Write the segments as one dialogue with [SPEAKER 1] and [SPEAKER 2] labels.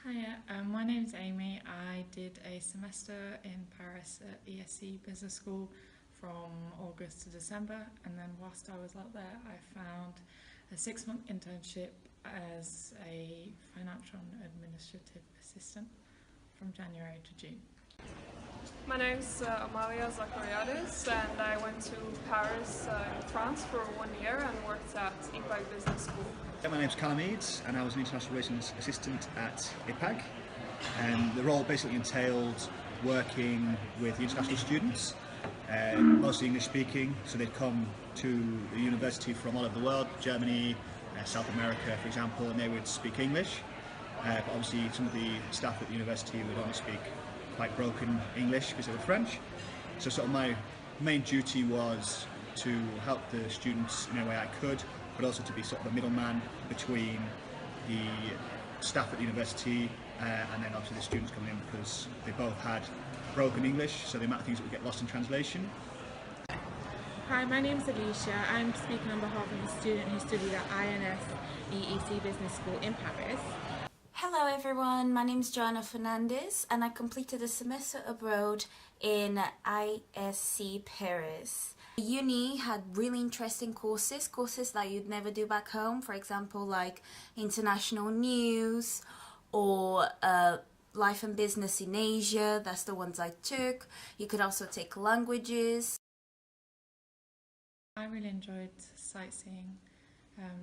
[SPEAKER 1] Hiya, my name's Amy. I did a semester in Paris at ESC Business School from August to December, and then whilst I was out there I found a 6-month internship as a financial and administrative assistant from January to June.
[SPEAKER 2] My name's Amalia Zachariadis, and I went to Paris in France for 1 year and worked at IPAG Business School.
[SPEAKER 3] My name's Callum Eads, and I was an international relations assistant at IPAG. The role basically entailed working with the international students, mostly English speaking, so they'd come to the university from all over the world, Germany, South America for example, and they would speak English. But obviously some of the staff at the university would only speak quite broken English because they were French. So sort of my main duty was to help the students in any way I could, but also to be sort of a middleman between the staff at the university and then obviously the students coming in, because they both had broken English, so the amount of things that would get lost in translation.
[SPEAKER 4] Hi, my name is Alicia. I'm speaking on behalf of a student who studied at INS EEC Business School in Paris.
[SPEAKER 5] Hello everyone, my name is Joanna Fernandez and I completed a semester abroad in LWSA Paris. Uni had really interesting courses that you'd never do back home, for example like international news or life and business in Asia. That's the ones I took. You could also take languages.
[SPEAKER 1] I really enjoyed sightseeing,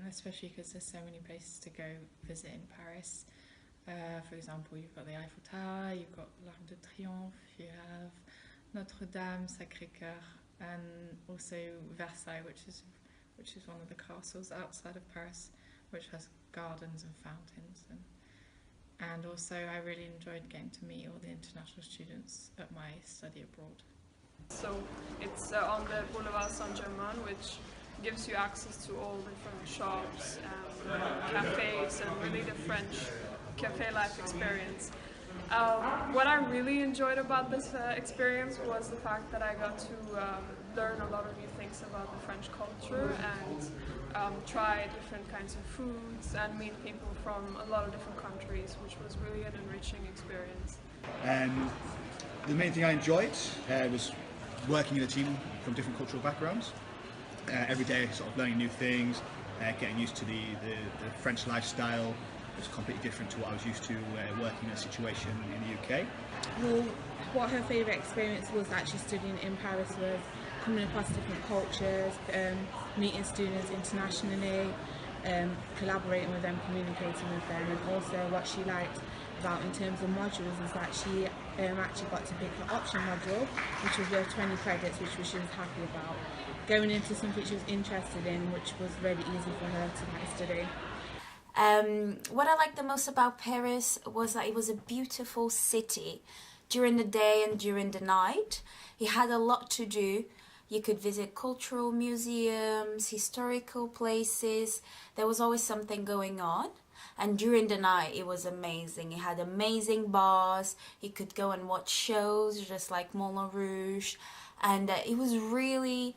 [SPEAKER 1] especially because there's so many places to go visit in Paris. For example, you've got the Eiffel Tower, you've got l'Arc de Triomphe, you have Notre Dame, Sacré-Cœur, and also Versailles, which is one of the castles outside of Paris, which has gardens and fountains. And also I really enjoyed getting to meet all the international students at my study abroad.
[SPEAKER 2] So it's on the Boulevard Saint-Germain, which gives you access to all different shops and cafes and really the French cafe life experience. What I really enjoyed about this experience was the fact that I got to learn a lot of new things about the French culture and try different kinds of foods and meet people from a lot of different countries, which was really an enriching experience.
[SPEAKER 3] The main thing I enjoyed was working in a team from different cultural backgrounds. Every day sort of learning new things, getting used to the French lifestyle. It was completely different to what I was used to working in a situation in the UK.
[SPEAKER 4] Well, what her favourite experience was actually studying in Paris was coming across different cultures, meeting students internationally, collaborating with them, communicating with them, and also what she liked about in terms of modules is that she actually got to pick her option module, which was worth 20 credits, which she was happy about. Going into something she was interested in, which was really easy for her to study.
[SPEAKER 5] What I liked the most about Paris was that it was a beautiful city during the day and during the night. It had a lot to do. You could visit cultural museums, historical places. There was always something going on. And during the night it was amazing. It had amazing bars. You could go and watch shows just like Moulin Rouge. And it was really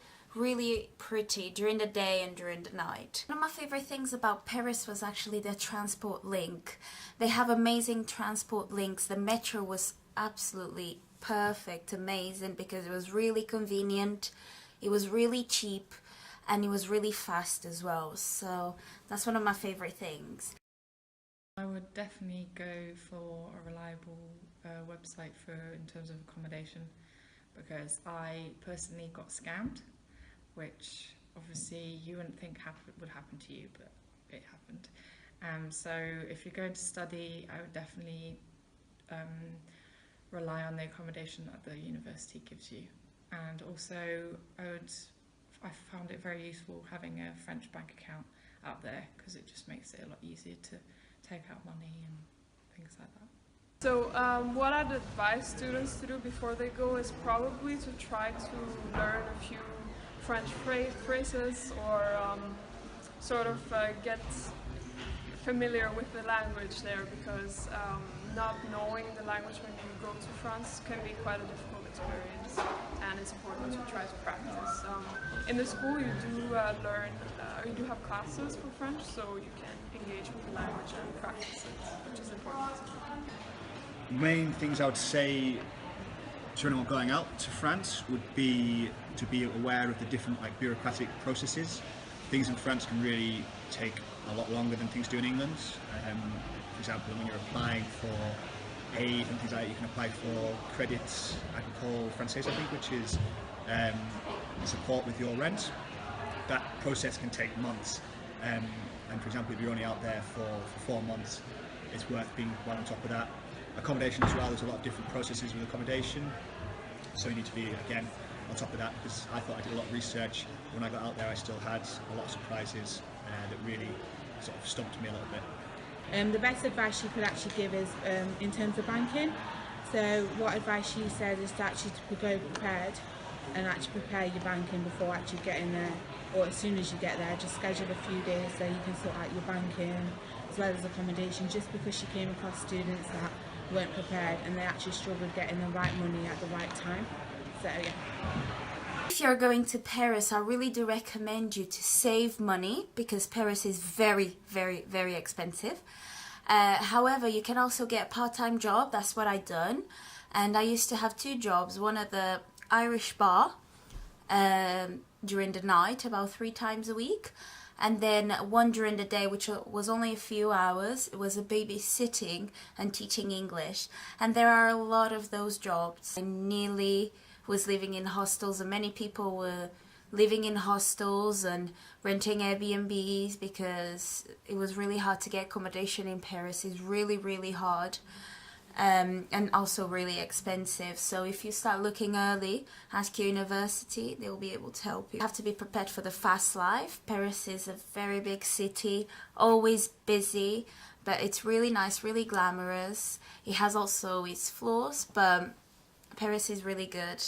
[SPEAKER 5] pretty during the day and during the night. One of my favorite things about Paris was actually their transport link. They have amazing transport links. The metro was absolutely perfect, amazing, because it was really convenient, it was really cheap, and it was really fast as well. So that's one of my favorite things.
[SPEAKER 1] I would definitely go for a reliable website in terms of accommodation, because I personally got scammed, which obviously you wouldn't think would happen to you, but it happened. So if you're going to study, I would definitely rely on the accommodation that the university gives you. And also I found it very useful having a French bank account out there, because it just makes it a lot easier to take out money and things like that.
[SPEAKER 2] So what I'd advise students to do before they go is probably to try to learn a few French phrases or sort of get familiar with the language there, because not knowing the language when you go to France can be quite a difficult experience, and it's important to try to practice. In the school you do have classes for French, so you can engage with the language and practice it, which is important.
[SPEAKER 3] main things I would say to anyone going out to France would be to be aware of the different bureaucratic processes. Things in France can really take a lot longer than things do in England. For example, when you're applying for aid and things like that, you can apply for credits agricole français, I think, which is support with your rent. That process can take months. And for example, if you're only out there for 4 months, it's worth being well on top of that. Accommodation as well, there's a lot of different processes with accommodation, so you need to be, again, on top of that, because I thought I did a lot of research. When I got out there, I still had a lot of surprises that really sort of stumped me a little bit.
[SPEAKER 4] The best advice she could actually give is in terms of banking. So what advice she said is to actually to go prepared and actually prepare your banking before actually getting there, or as soon as you get there, just schedule a few days so you can sort out your banking as well as accommodation, just because she came across students that weren't prepared and they actually struggled getting the right money at the right time. So yeah.
[SPEAKER 5] If you're going to Paris, I really do recommend you to save money because Paris is very, very, very expensive. However, you can also get a part-time job. That's what I done. And I used to have 2 jobs. One at the Irish bar during the night, about 3 times a week. And then one during the day, which was only a few hours. It was a babysitting and teaching English. And there are a lot of those jobs. I nearly was living in hostels, and many people were living in hostels and renting Airbnbs because it was really hard to get accommodation in Paris. It's really, really hard. And also really expensive. So if you start looking early, ask your university, they'll be able to help you. You have to be prepared for the fast life. Paris is a very big city, always busy, but it's really nice, really glamorous. It has also its flaws, but Paris is really good.